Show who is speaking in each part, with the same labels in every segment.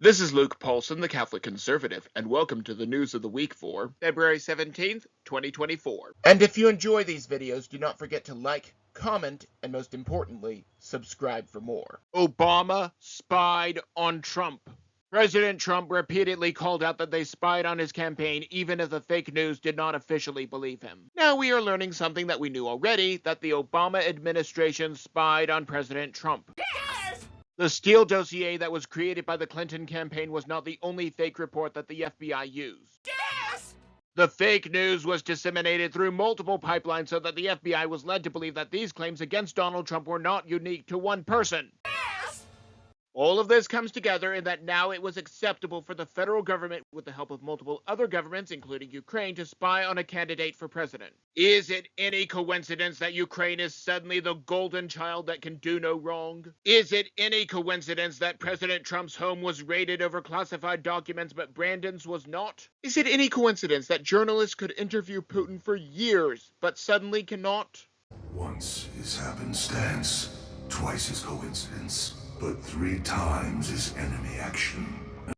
Speaker 1: This is Luke Paulson, the Catholic Conservative, and welcome to the news of the week for February 17th, 2024. And if you enjoy these videos, do not forget to like, comment, and most importantly, subscribe for more. Obama spied on Trump. President Trump repeatedly called out that they spied on his campaign even if the fake news did not officially believe him. Now we are learning something that we knew already, that the Obama administration spied on President Trump. The Steele dossier that was created by the Clinton campaign was not the only fake report that the FBI used. Yes! The fake news was disseminated through multiple pipelines so that the FBI was led to believe that these claims against Donald Trump were not unique to one person. Yes! All of this comes together in that now it was acceptable for the federal government, with the help of multiple other governments, including Ukraine, to spy on a candidate for president. Is it any coincidence that Ukraine is suddenly the golden child that can do no wrong? Is it any coincidence that President Trump's home was raided over classified documents but Brandon's was not? Is it any coincidence that journalists could interview Putin for years but suddenly cannot?
Speaker 2: Once is happenstance, twice is coincidence, but 3 times is enemy action.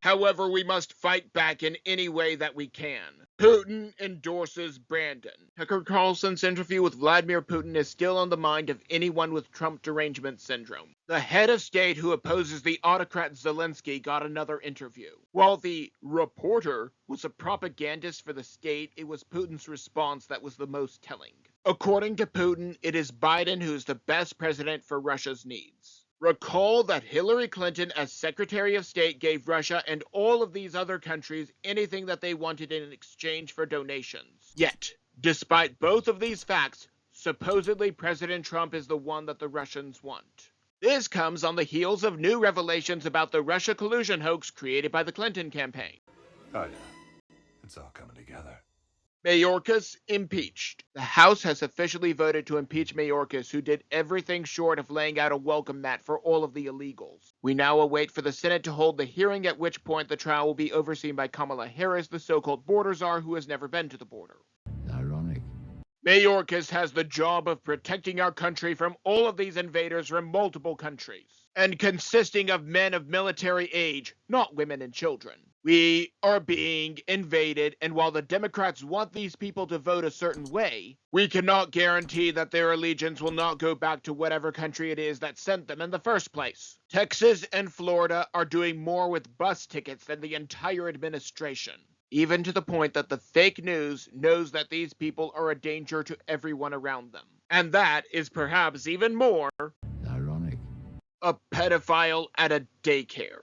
Speaker 1: However, we must fight back in any way that we can. Putin endorses Brandon. Tucker Carlson's interview with Vladimir Putin is still on the mind of anyone with Trump derangement syndrome. The head of state who opposes the autocrat Zelensky got another interview. While the reporter was a propagandist for the state, it was Putin's response that was the most telling. According to Putin, it is Biden who's the best president for Russia's needs. Recall that Hillary Clinton, as Secretary of State, gave Russia and all of these other countries anything that they wanted in exchange for donations. Yet, despite both of these facts, supposedly President Trump is the one that the Russians want. This comes on the heels of new revelations about the Russia collusion hoax created by the Clinton campaign.
Speaker 2: Oh yeah, it's all coming together.
Speaker 1: Mayorkas Impeached. The House has officially voted to impeach Mayorkas, who did everything short of laying out a welcome mat for all of the illegals. We now await for the Senate to hold the hearing, at which point the trial will be overseen by Kamala Harris, the so-called border czar who has never been to the border.
Speaker 3: Ironic.
Speaker 1: Mayorkas has the job of protecting our country from all of these invaders from multiple countries, and consisting of men of military age, not women and children. We are being invaded, and while the Democrats want these people to vote a certain way, we cannot guarantee that their allegiance will not go back to whatever country it is that sent them in the first place. Texas and Florida are doing more with bus tickets than the entire administration, even to the point that the fake news knows that these people are a danger to everyone around them. And that is perhaps even more
Speaker 3: Ironic.
Speaker 1: a pedophile at a daycare.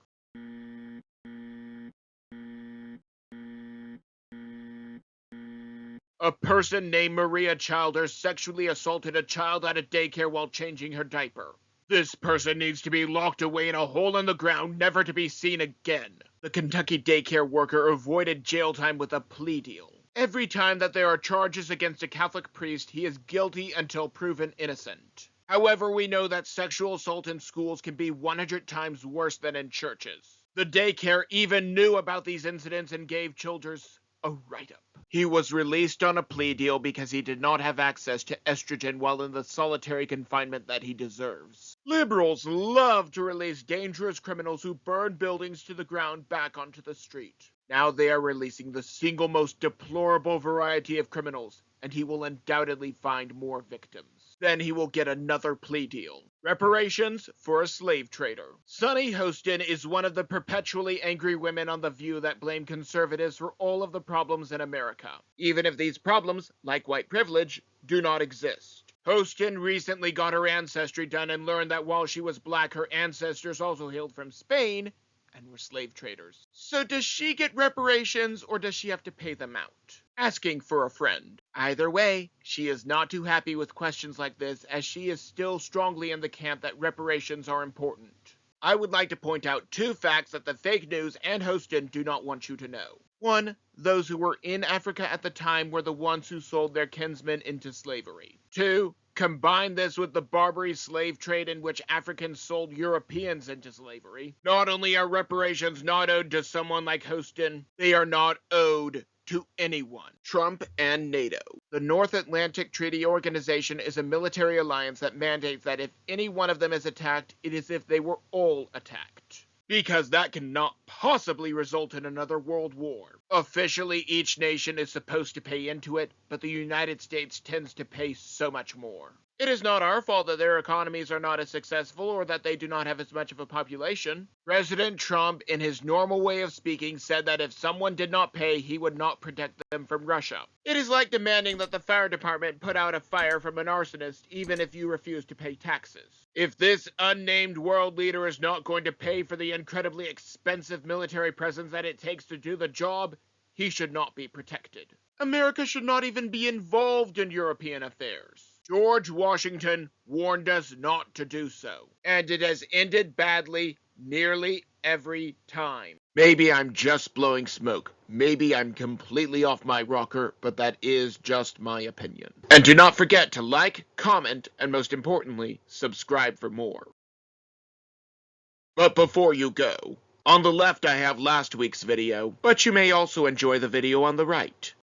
Speaker 1: A person named Maria Childers sexually assaulted a child at a daycare while changing her diaper. This person needs to be locked away in a hole in the ground, never to be seen again. The Kentucky daycare worker avoided jail time with a plea deal. Every time that there are charges against a Catholic priest, he is guilty until proven innocent. However, we know that sexual assault in schools can be 100 times worse than in churches. The daycare even knew about these incidents and gave Childers a write-up. He was released on a plea deal because he did not have access to estrogen while in the solitary confinement that he deserves. Liberals love to release dangerous criminals who burn buildings to the ground back onto the street. Now they are releasing the single most deplorable variety of criminals, and he will undoubtedly find more victims. Then he will get another plea deal. Reparations for a slave trader. Sunny Hostin is one of the perpetually angry women on The View that blame conservatives for all of the problems in America, even if these problems, like white privilege, do not exist. Hostin recently got her ancestry done and learned that while she was black, her ancestors also hailed from Spain and were slave traders. So does she get reparations, or does she have to pay them out? Asking for a friend. Either way, she is not too happy with questions like this, as she is still strongly in the camp that reparations are important. I would like to point out 2 facts that the fake news and Hostin do not want you to know. 1. Those who were in Africa at the time were the ones who sold their kinsmen into slavery. 2. Combine this with the Barbary slave trade in which Africans sold Europeans into slavery. Not only are reparations not owed to someone like Hostin, they are not owed to anyone. Trump and NATO. The North Atlantic Treaty Organization is a military alliance that mandates that if any one of them is attacked, it is if they were all attacked. because that cannot possibly result in another world war. Officially, each nation is supposed to pay into it, but the United States tends to pay so much more. It is not our fault that their economies are not as successful or that they do not have as much of a population. President Trump, in his normal way of speaking, said that if someone did not pay, he would not protect them from Russia. It is like demanding that the fire department put out a fire from an arsonist even if you refuse to pay taxes. If this unnamed world leader is not going to pay for the incredibly expensive military presence that it takes to do the job, he should not be protected. America should not even be involved in European affairs. George Washington warned us not to do so, and it has ended badly nearly every time. Maybe I'm just blowing smoke. Maybe I'm completely off my rocker, but that is just my opinion. And do not forget to like, comment, and most importantly, subscribe for more. But before you go, on the left I have last week's video, but you may also enjoy the video on the right.